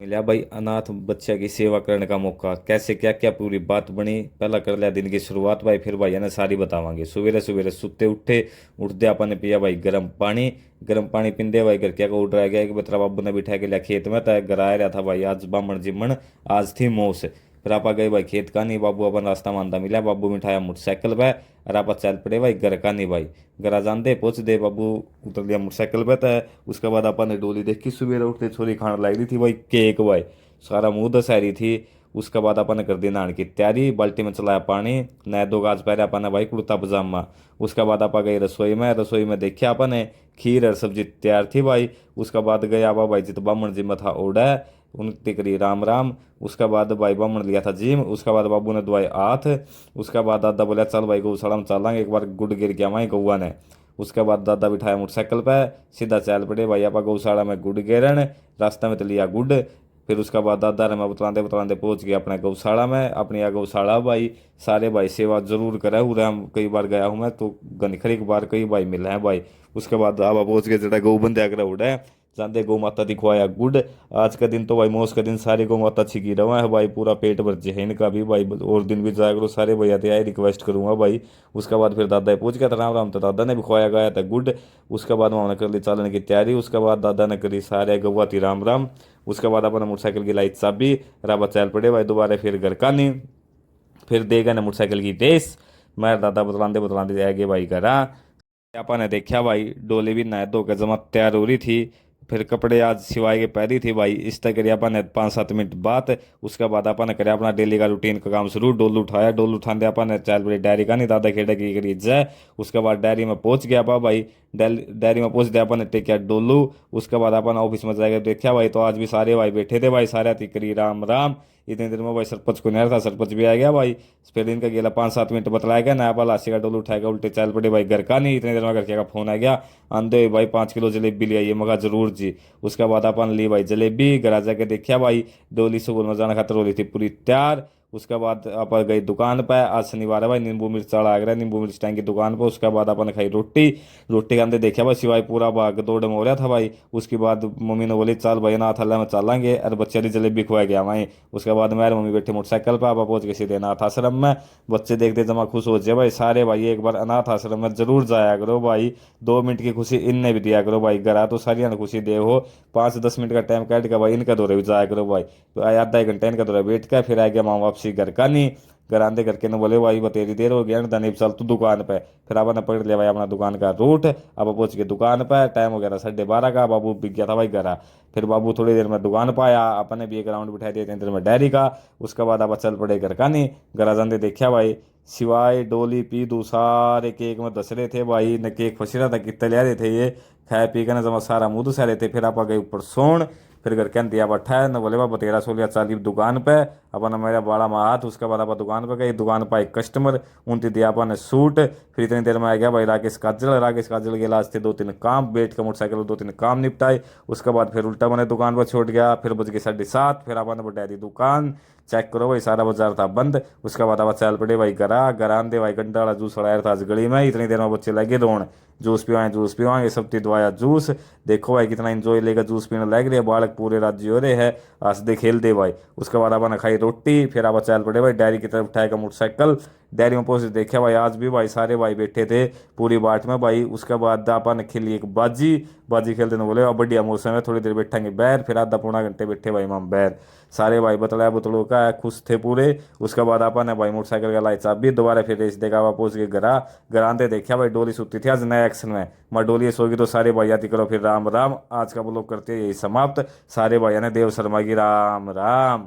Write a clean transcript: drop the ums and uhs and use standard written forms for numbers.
मिला भाई अनाथ बच्चे की सेवा करने का मौका। कैसे क्या क्या पूरी बात बनी, पहला कर लिया दिन की शुरुआत भाई, फिर भाई ने सारी बतावांगे। सवेरे सवेरे सुते उठे, उठते अपन ने पिया भाई गर्म पानी। गर्म पानी पींदे भाई घर क्या को उठ रहा गया कि बतरा बाबू ने बिठा के लिया खेत में, तय घर आया रहा था भाई आज बामण जिमण। आज थी मोस। फिर आप गए भाई खेत का नहीं, बाबू अपन रास्ता मानता मिला, बाबू मिठाया मोटरसाइकिल पे। और आप चल पड़े भाई घर का नहीं भाई। घर जानते पहुंच दे बाबू, उतर लिया मोटरसाइकिल पे तय। उसके बाद अपन ने डोली देखी, सवेरे उठते छोरी खाने लाई रही थी भाई केक भाई। सारा मुंह दसा रही थी। उसके बाद अपन ने कर दी नहाने की तैयारी, बाल्टी में चलाया पानी। नए दो गाज पहले अपन ने भाई कुर्ता पजामा। उसके बाद आप गए रसोई में, रसोई में देखिया अपन ने खीर और सब्जी तैयार थी भाई। उसके बाद गया बा भाई जित बामण जी में था ओढ़ा, उनकी करी राम राम। उसके बाद भाई बामण लिया था जिम। उसके बाद बाबू ने दुआई हाथ। उसके बाद दादा बोला चल भाई गौशाला में चलेंगे, एक बार गुड गिर गया वहीं गौवा ने। उसके बाद दादा बिठाया मोटरसाइकिल पे, सीधा चल पड़े भाई आपा गौशाला में गुड गिरन। रास्ते में तो लिया गुड। फिर उसके बाद दादा ने मैं बतलाते बतलाते पहुंच गया अपने गौशाला में, अपनी यह गौशाला भाई। सारे भाई सेवा जरूर करे, उरे हम कई बार गया हूँ मैं तो घनखरी बार कई भाई मिले हैं भाई। उसके बाद आवा पहुंच गए जरा गौ बंदे अगर उड़े जाते गौ माता दिखवाया गुड। आज का दिन तो भाई मौज का दिन, सारी गौ माता छिकी रहा है भाई, पूरा पेट भर जे है इनका भी भाई। और दिन भी जाया करो सारे भैया ते रिक्वेस्ट करूंगा भाई। उसके बाद फिर दादा पूछ गया था राम राम, तो दादा ने भी खुआया गया था गुड। उसके बाद वहाँ कर ली चालन की तैयारी। उसके बाद दादा ने करी सारे गौवा थी राम राम। उसके बाद अपने मोटरसाइकिल की लाइट चाबी, राबा चल पड़े भाई दोबारा फिर घर का नहीं। फिर देगा ना मोटरसाइकिल की रेस। मैं दादा बतलाते बतलाते जाएंगे भाई घर। आपा ने देखा भाई डोली भी नहा धो के जमा तैयार हो रही थी। फिर कपड़े आज सिवाय के पहरी थी भाई, इस तक करिए अपन ने 5-7 मिनट बाद। उसके बाद अपन ने कराया अपना डेली का रूटीन का काम शुरू। डोलू उठाया, डोलू उठाते अपन ने चल बड़ी डायरी का नहीं दादा खेड़े की करी जाए। उसके बाद डायरी में पहुंच गया पा भाई। डायरी में पहुंच दिया अपन ने टेकिया डोलू। उसके बाद अपन ऑफिस में जाएगा देखा भाई, तो आज भी सारे भाई बैठे थे भाई, सारे थी करी राम राम। इतनी देर में भाई सरपंच को नहीं था, सरपंच भी आ गया भाई। फिर इनका गेला 5-7 मिनट बतलाया गया, नया पाला लाशी का डोलू उठाएगा उल्टे चल पड़े भाई घर का नहीं। इतनी देर में घर का फोन आ गया, आंधे हुए भाई 5 किलो जलेबी ले आइए, मगा जरूर जी। उसके बाद अपन ली भाई जलेबी, घर जाके देखिया भाई डोली सुबह में जाना खातर हो रही थी पूरी तैयार। उसके बाद अपन गई दुकान पर, आज शनिवार है भाई, नींबू मिर्च आ गया, नींबू मिर्च टाइम की दुकान पर। उसके बाद अपन खाई रोटी। रोटी के अंदर देखा भाई सिवाय पूरा भाग दौड़ में हो रहा था भाई। उसके बाद मम्मी ने बोली चल भाई नाथ अल्लाह में चलेंगे, और बच्चे की जलेबी खुआ गया वहीं। उसके बाद मेरे मम्मी बैठे मोटरसाइकिल पर, आप पहुंच गए सीधे अनाथ आश्रम में। बच्चे देखते जमा खुश हो जाए भाई सारे भाई, एक बार अनाथ आश्रम में जरूर जाया करो भाई। 2 मिनट की खुशी इनने भी दिया करो भाई, घर आ तो सारिया ने खुशी दे हो। 5-10 मिनट का टाइम काट के भाई इनका दौरे भी जाया करो भाई। तो आधा एक घंटा इनका दौरा बैठ कर फिर आ गया माँ वापसी घर का नहीं। घर आंदे करके ने बोले भाई बतेरी देर हो गया ना, चल तू दुकान पे। फिर आपने पकड़ लिया भाई अपना दुकान का रूट। अब पहुंच गए दुकान पर, टाइम हो गया था 12:30 का, बाबू बिक गया था भाई घर। फिर बाबू थोड़ी देर में दुकान पर आया, अपने भी एक राउंड बिठा दिया 3 देर में डायरी का। उसके बाद आप चल पड़े घर का नहीं। घर जाते देखा भाई सिवाय डोली पी दू सारे केक में दस रहे थे भाई, न केक फंसी रहा था कितने ले रहे थे ये। खाए पी के ना जमा सारा मुंह दुसा रहे थे। फिर आप गए ऊपर सोन। फिर घर के दिया बैठा है न, बोले बाबा 1300 दुकान पे। अपन मेरा बड़ा में हाथ। उसके बाद आप दुकान पे गए, दुकान पर एक कस्टमर, उनकी दिया अपन ने सूट। फिर इतनी देर में आ गया भाई राकेश काजल। राकेश काजल के लास्ट थे 2-3 काम, बैठ के मोटरसाइकिल पर 2-3 काम निपटाए। उसके बाद फिर उल्टा मैंने दुकान पर छोड़ गया। फिर बज गए 7:30, फिर आपने बढ़ा दी दुकान। चेक करो भाई सारा बाजार था बंद। उसके बाद आप चल पड़े भाई घर आंदे भाई गंडा वाला जूस वाला था आज गली में। इतनी देर में बच्चे लगे रोन, जूस पिवाएं जूस पिवाएंगे, सब दवाया जूस। देखो भाई कितना इंजॉय लेगा, जूस पीने लग रहे बालक पूरे राज्य हो रहे हैं, हंसते खेलते भाई। उसके बाद आपने खाई रोटी, फिर आप चल पड़े भाई डायरी की तरफ उठाएगा मोटरसाइकिल। डायरी में पहुंच देखा भाई आज भी भाई सारे भाई बैठे थे पूरी बाट में भाई। उसके बाद आपने खेली एक बाजी। बाजी खेलते ना बोले अब बढ़िया मौसम है, थोड़ी देर बैठेंगे बैर। फिर आधा पौना घंटे बैठे भाई हम बैर। सारे भाई बतलाया बतलो का खुश थे पूरे। उसके बाद आपने भाई मोटरसाइकिल का लाई चाबी, दोबारा फिर रेस देखा हुआ पहुंच के घर आते देखा भाई डोली सुती थी आज नया एक्शन में। मैं डोली सोगी तो सारे भाई याद करो फिर राम राम। आज का ब्लॉग करते हैं यही समाप्त। सारे भाइयों ने देव शर्मा की राम राम।